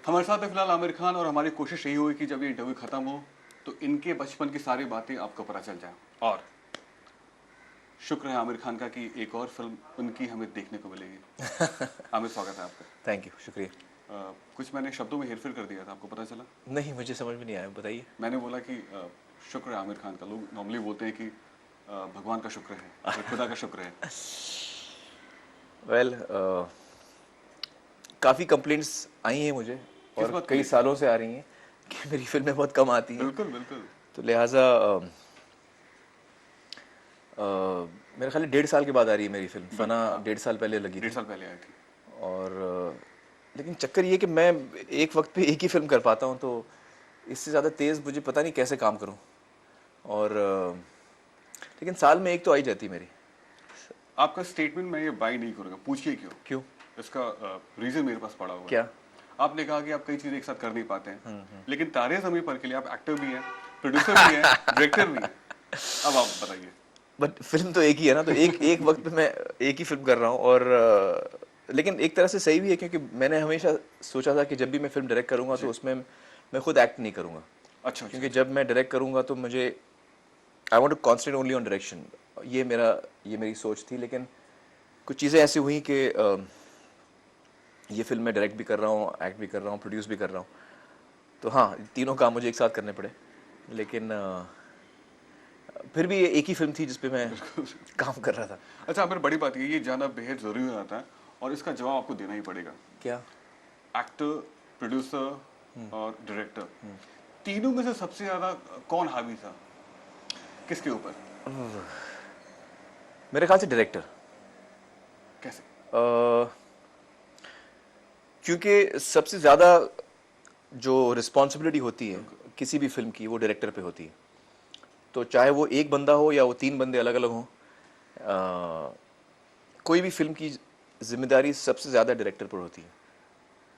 हमारे साथ है फिलहाल आमिर खान और हमारी कोशिश यही होगी कि जब ये इंटरव्यू खत्म हो तो इनके बचपन की सारी बातें आपको पता चल जाए। और शुक्र है आमिर खान का कि एक और फिल्म उनकी हमें देखने को मिलेगी। आमिर, स्वागत है आपका। थैंक यू, शुक्रिया। कुछ मैंने शब्दों में हेरफेर कर दिया था, आपको पता चला? नहीं, मुझे समझ में नहीं आया, बताइए। मैंने बोला कि शुक्र है आमिर खान का। लोग नॉर्मली बोलते हैं कि भगवान का शुक्र है, फिर खुदा का शुक्र है। वेल, काफ़ी कंप्लेंट्स आई हैं मुझे किस और बात को कई लेकर? सालों से आ रही हैं कि मेरी फिल्में बहुत कम आती हैं। बिल्कुल बिल्कुल। तो लिहाजा मेरे ख्याल 1.5 साल के बाद आ रही है मेरी फिल्म फना। हाँ। 1.5 साल पहले लगी 1.5 थी। साल पहले आई थी। और लेकिन चक्कर ये कि मैं एक वक्त पे एक ही फिल्म कर पाता हूँ, तो इससे ज़्यादा तेज़ मुझे पता नहीं कैसे काम करूँ। और लेकिन साल में एक तो आई जाती है मेरी। आपका स्टेटमेंट मैं ये बाई नहीं करूंगा, पूछिए क्यों। क्यों? इसका रीजन मेरे पास पड़ा हुआ है। क्या? आपने कहा कि आप कई चीजें एक साथ कर नहीं पाते हैं, लेकिन तारे ज़मीं पर के लिए आप एक्टर भी हैं, प्रोड्यूसर भी हैं, डायरेक्टर भी हैं। अब आप बताइए। बट फिल्म तो एक ही है ना, तो एक एक वक्त पे मैं एक ही फिल्म कर रहा हूँ। और लेकिन एक तरह से सही भी है, क्योंकि मैंने हमेशा सोचा था कि जब भी मैं फिल्म डायरेक्ट करूँगा जी। तो उसमें मैं खुद एक्ट नहीं करूँगा। अच्छा अच्छा क्योंकि अच्छा। जब मैं डायरेक्ट करूँगा तो मुझे I want to concentrate only on direction. ये मेरी सोच थी। लेकिन कुछ चीज़ें ऐसी हुई कि ये फिल्म मैं डायरेक्ट भी कर रहा हूँ, एक्ट भी कर रहा हूँ, प्रोड्यूस भी कर रहा हूँ। तो हाँ, तीनों काम मुझे एक साथ करने पड़े। लेकिन फिर भी ये एक ही फिल्म थी जिस पे मैं काम कर रहा था। अच्छा, फिर बड़ी बात ये जानना बेहद जरूरी हो जाता है और इसका जवाब आपको देना ही पड़ेगा। क्या? एक्टर, प्रोड्यूसर और डायरेक्टर, तीनों में से सबसे ज्यादा कौन हावी था, किसके ऊपर? मेरे ख्याल से डायरेक्टर। कैसे? क्योंकि सबसे ज़्यादा जो रिस्पॉन्सिबिलिटी होती है बिल्कुल। किसी भी फिल्म की, वो डायरेक्टर पे होती है। तो चाहे वो एक बंदा हो या वो 3 बंदे अलग अलग हों, कोई भी फिल्म की जिम्मेदारी सबसे ज़्यादा डायरेक्टर पर होती है।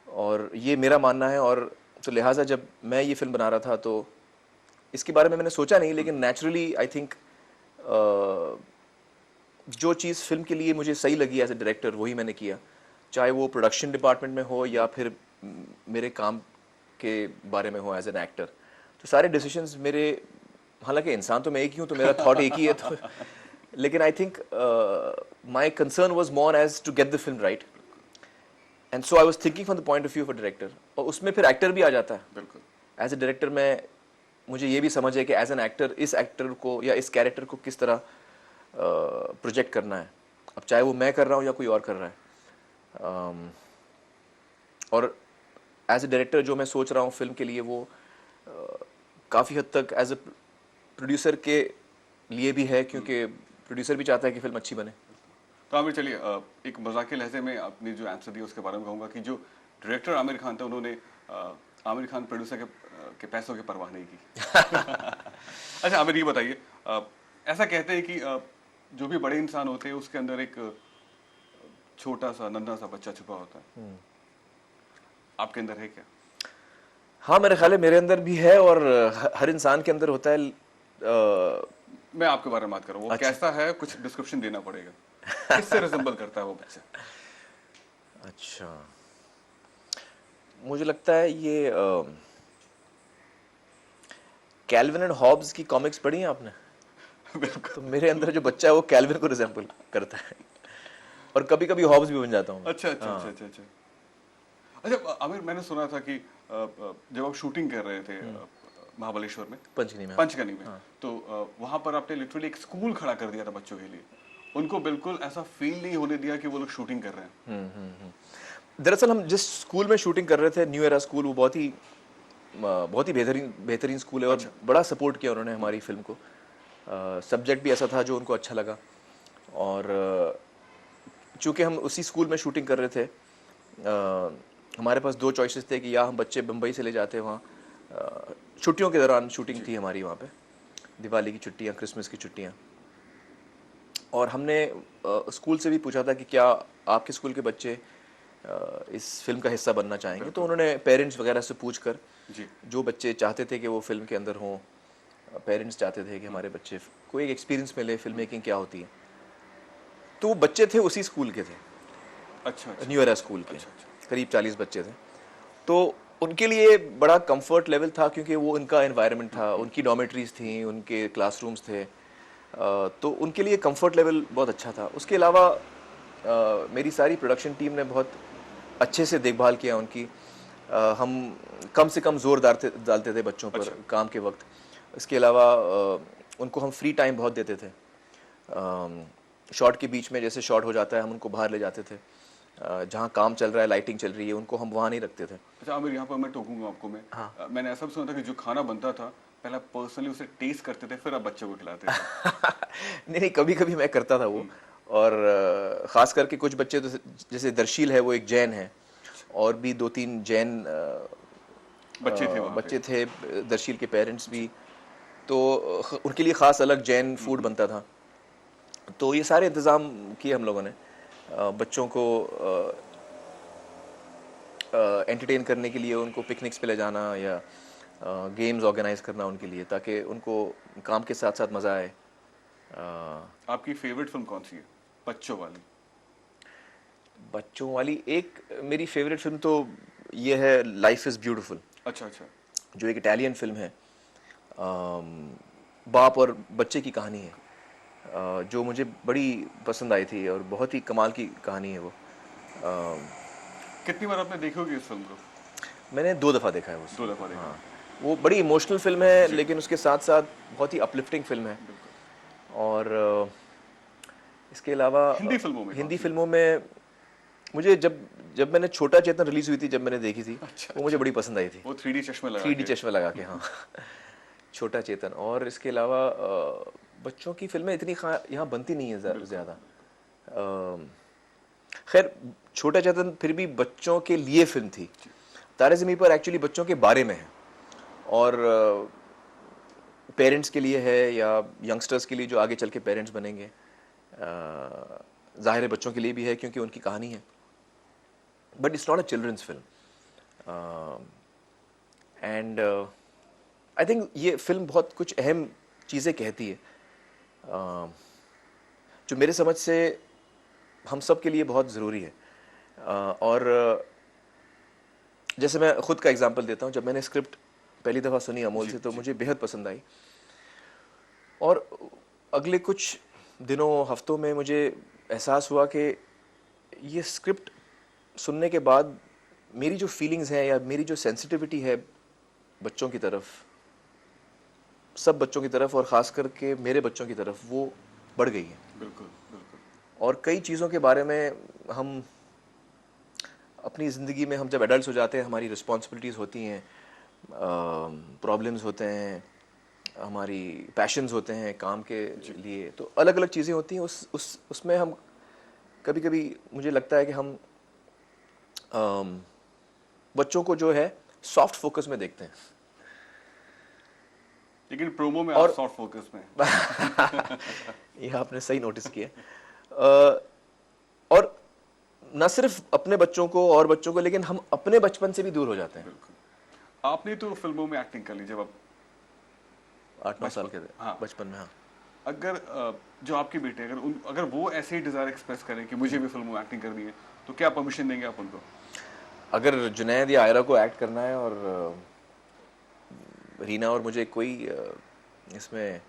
और ये मेरा मानना है। और तो लिहाजा जब मैं ये फिल्म बना रहा था तो इसके बारे में मैंने सोचा नहीं, लेकिन नेचुरली आई थिंक जो चीज़ फिल्म के लिए मुझे सही लगी एज ए डायरेक्टर, वही मैंने किया। चाहे वो प्रोडक्शन डिपार्टमेंट में हो या फिर मेरे काम के बारे में हो एज एन एक्टर। तो सारे डिसीजंस मेरे, हालांकि इंसान तो मैं एक ही हूँ, तो मेरा थॉट एक ही है, तो लेकिन I think my concern was more as to get the film right. And so I was thinking from the point of view of a director. और उसमें फिर एक्टर भी आ जाता है। बिल्कुल। एज ए डायरेक्टर मैं, मुझे ये भी समझ है कि एज एन एक्टर इस एक्टर को या इस कैरेक्टर को किस तरह प्रोजेक्ट करना है। अब चाहे वो मैं कर रहा हूँ या कोई और कर रहा है। और एज ए डायरेक्टर जो मैं सोच रहा हूँ फिल्म के लिए, वो काफ़ी हद तक एज ए प्रोड्यूसर के लिए भी है, क्योंकि प्रोड्यूसर भी चाहता है कि फिल्म अच्छी बने। तो आमिर चलिए, एक मजाक लहजे में आपने जो आंसर दिया उसके बारे में कहूंगा कि जो डायरेक्टर आमिर खान थे उन्होंने आमिर खान प्रोड्यूसर के पैसों की परवाह नहीं की। अच्छा आमिर, ये बताइए, ऐसा कहते हैं कि जो भी बड़े इंसान होते हैं उसके अंदर एक छोटा सा नन्हा सा बच्चा छुपा होता है। आपके अंदर है क्या? हाँ, मेरे ख्याल है मेरे अंदर भी है, और हर इंसान के अंदर होता है। मैं आपके बारे में बात कर रहा हूँ, वो अच्छा। कैसा है, कुछ डिस्क्रिप्शन देना पड़ेगा। किससे रिजेंबल करता है वो बच्चा? अच्छा, मुझे लगता है ये कैल्विन एंड हॉब्स की कॉमिक्स पढ़ी हैं आपने? बिल्कुल। तो मेरे अंदर जो बच्चा है वो कैल्विन को रिजेंबल करता है। और कभी कभी हॉब्स भी बन जाता हूँ मैं। अच्छा अच्छा अच्छा हाँ। अच्छा अच्छा। अच्छा आमिर, मैंने सुना था कि जब आप शूटिंग कर रहे थे महाबलेश्वर में, पंचगनी में। पंचगनी में, हाँ। तो वहां पर आपने लिटरली एक स्कूल खड़ा कर दिया था बच्चों के लिए। उनको बिल्कुल ऐसा फील नहीं होने दिया कि वो लोग शूटिंग कर रहे हैं। दरअसल हम जिस स्कूल में शूटिंग कर रहे थे, न्यू एरा स्कूल, वो बहुत ही बेहतरीन बेहतरीन स्कूल है। और अच्छा। बड़ा सपोर्ट किया उन्होंने हमारी फिल्म को। सब्जेक्ट भी ऐसा था जो उनको अच्छा लगा। और चूंकि हम उसी स्कूल में शूटिंग कर रहे थे, हमारे पास 2 चॉइसेस थे कि या हम बच्चे बम्बई से ले जाते हैं, वहाँ छुट्टियों के दौरान शूटिंग थी हमारी वहाँ पे, दिवाली की छुट्टियाँ, क्रिसमस की छुट्टियाँ। और हमने स्कूल से भी पूछा था कि क्या आपके स्कूल के बच्चे इस फिल्म का हिस्सा बनना चाहेंगे। तो उन्होंने पेरेंट्स वगैरह से पूछ कर, जी। जो बच्चे चाहते थे कि वो फिल्म के अंदर हों, पेरेंट्स चाहते थे कि हमारे बच्चे को एक एक्सपीरियंस मिले फिल्म मेकिंग क्या होती है, तो वो बच्चे थे उसी स्कूल के थे, अच्छा अच्छा न्यू एरा स्कूल के। अच्छा अच्छा। करीब 40 बच्चे थे। तो उनके लिए बड़ा कंफर्ट लेवल था क्योंकि वो उनका एनवायरनमेंट था, उनकी डॉर्मेटरीज थी, उनके क्लासरूम्स थे, तो उनके लिए कंफर्ट लेवल बहुत अच्छा था। उसके अलावा मेरी सारी प्रोडक्शन टीम ने बहुत अच्छे से देखभाल किया उनकी। हम कम से कम जोर डालते थे बच्चों पर काम के वक्त। इसके अलावा उनको हम फ्री टाइम बहुत देते थे। शॉट के बीच में जैसे शॉट हो जाता है हम उनको बाहर ले जाते थे। जहाँ काम चल रहा है, लाइटिंग चल रही है, उनको हम वहाँ नहीं रखते थे। अच्छा आमिर, यहाँ पर मैं टोकूंगा आपको। हाँ। मैंने ऐसा भी सुना था कि जो खाना बनता था पहले पर्सनली उसे टेस्ट करते थे, फिर आप बच्चों को खिलाते थे। नहीं, कभी कभी मैं करता था वो। और ख़ास करके कुछ बच्चे तो जैसे दर्शील है, वो एक जैन है, और भी 2-3 जैन बच्चे थे, दर्शील के पेरेंट्स भी, तो उनके लिए ख़ास अलग जैन फूड बनता था। तो ये सारे इंतज़ाम किए हम लोगों ने बच्चों को एंटरटेन करने के लिए। उनको पिकनिक्स पे ले जाना या गेम्स ऑर्गेनाइज करना उनके लिए, ताकि उनको काम के साथ साथ मज़ा आए। आपकी फेवरेट फिल्म कौन सी है बच्चों वाली? बच्चों वाली एक मेरी फेवरेट फिल्म तो ये है, लाइफ इज़ ब्यूटीफुल। अच्छा अच्छा। जो एक इटालियन फिल्म है, बाप और बच्चे की कहानी है, जो मुझे बड़ी पसंद आई थी और बहुत ही कमाल की कहानी है वो। कितनी बार आपने देखी होगी इस फिल्म को? मैंने 2 दफ़ा देखा है वो। 2 दफा देखा। हाँ, वो बड़ी इमोशनल फिल्म है, लेकिन उसके साथ साथ बहुत ही अपलिफ्टिंग फिल्म है। और इसके अलावा हिंदी फिल्मों में मुझे जब मैंने छोटा चेतन रिलीज हुई थी, जब मैंने देखी थी, वो मुझे बड़ी पसंद आई थी। वो 3D चश्मे लगा के, हाँ। छोटा चेतन। और इसके अलावा बच्चों की फिल्में इतनी यहाँ बनती नहीं है ज़्यादा। खैर, छोटा चेतन फिर भी बच्चों के लिए फिल्म थी। तारे ज़मीं पर एक्चुअली बच्चों के बारे में है, और पेरेंट्स के लिए है या यंगस्टर्स के लिए जो आगे चल के पेरेंट्स बनेंगे। ज़ाहिर है बच्चों के लिए भी है क्योंकि उनकी कहानी है, but it's not a children's film. And I think ये फिल्म बहुत कुछ अहम चीज़ें कहती है, जो मेरे समझ से हम सब के लिए बहुत ज़रूरी है। और जैसे मैं ख़ुद का एग्जांपल देता हूँ, जब मैंने स्क्रिप्ट पहली दफ़ा सुनी अमोल से, तो मुझे बेहद पसंद आई। और अगले कुछ दिनों हफ्तों में मुझे एहसास हुआ कि ये स्क्रिप्ट सुनने के बाद मेरी जो फीलिंग्स हैं या मेरी जो सेंसिटिविटी है बच्चों की तरफ, सब बच्चों की तरफ और ख़ास करके मेरे बच्चों की तरफ, वो बढ़ गई है। बिल्कुल बिल्कुल। और कई चीज़ों के बारे में हम अपनी ज़िंदगी में, हम जब एडल्ट हो जाते हैं, हमारी रिस्पॉन्सिबिलिटीज़ होती हैं, प्रॉब्लम्स होते हैं, हमारी पैशंस होते हैं काम के लिए, तो अलग अलग चीज़ें होती हैं। उसमें हम कभी कभी, मुझे लगता है कि हम बच्चों को जो है सॉफ्ट फोकस में देखते हैं। लेकिन प्रोमो में आप सॉफ्ट फोकस में यह आपने सही नोटिस किया। और न सिर्फ अपने बच्चों को और बच्चों को, लेकिन हम अपने बचपन से भी दूर हो जाते हैं। बिल्कुल। आपने तो फिल्मों में एक्टिंग कर ली जब आप 8-9 साल के थे। हाँ। बचपन में। हाँ। अगर जो आपके बेटे, अगर वो ऐसे ही डिजायर एक्सप्रेस करें कि मुझे भी फिल्मों में एक्टिंग करनी है, तो क्या परमिशन देंगे आप उनको? अगर जुनैद या आयरा को एक्ट करना है और रीना और मुझे कोई इसमें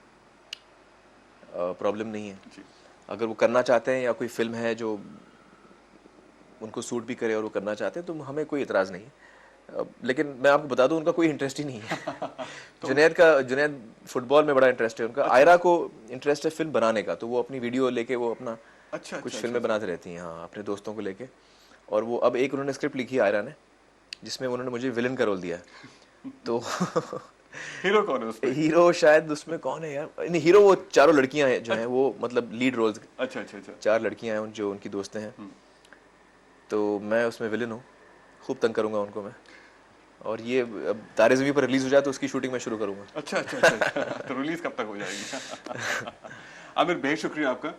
प्रॉब्लम नहीं है। अगर वो करना चाहते हैं या कोई फिल्म है जो उनको सूट भी करे और वो करना चाहते हैं, तो हमें कोई इतराज़ नहीं है। लेकिन मैं आपको बता दूं, उनका कोई इंटरेस्ट ही नहीं है। तो जुनैद फुटबॉल में बड़ा इंटरेस्ट है उनका। आयरा को इंटरेस्ट है फिल्म बनाने का, तो वो अपनी वीडियो लेके वो अपना कुछ फिल्में बनाते रहती हैं, हाँ, अपने दोस्तों को लेके। और वो अब एक उन्होंने स्क्रिप्ट लिखी है आयरा ने, जिसमें उन्होंने मुझे विलन का रोल दिया है। तो हीरो कौन है उसमें? हीरो शायद उसमें कौन है यार? नहीं, हीरो वो चारों लड़कियां हैं जो हैं, वो मतलब लीड रोल्स। अच्छा। 4 लड़कियां हैं जो उनकी दोस्तें हैं। तो मैं उसमें विलन हूँ, खूब तंग करूँगा उनको मैं। और ये अब तारे ज़मीं पर रिलीज हो जाए तो उसकी शूटिंग मैं शुरू करूँगा। अच्छा। तो रिलीज कब तक हो जाएगी? आमिर, बेहद शुक्रिया आपका।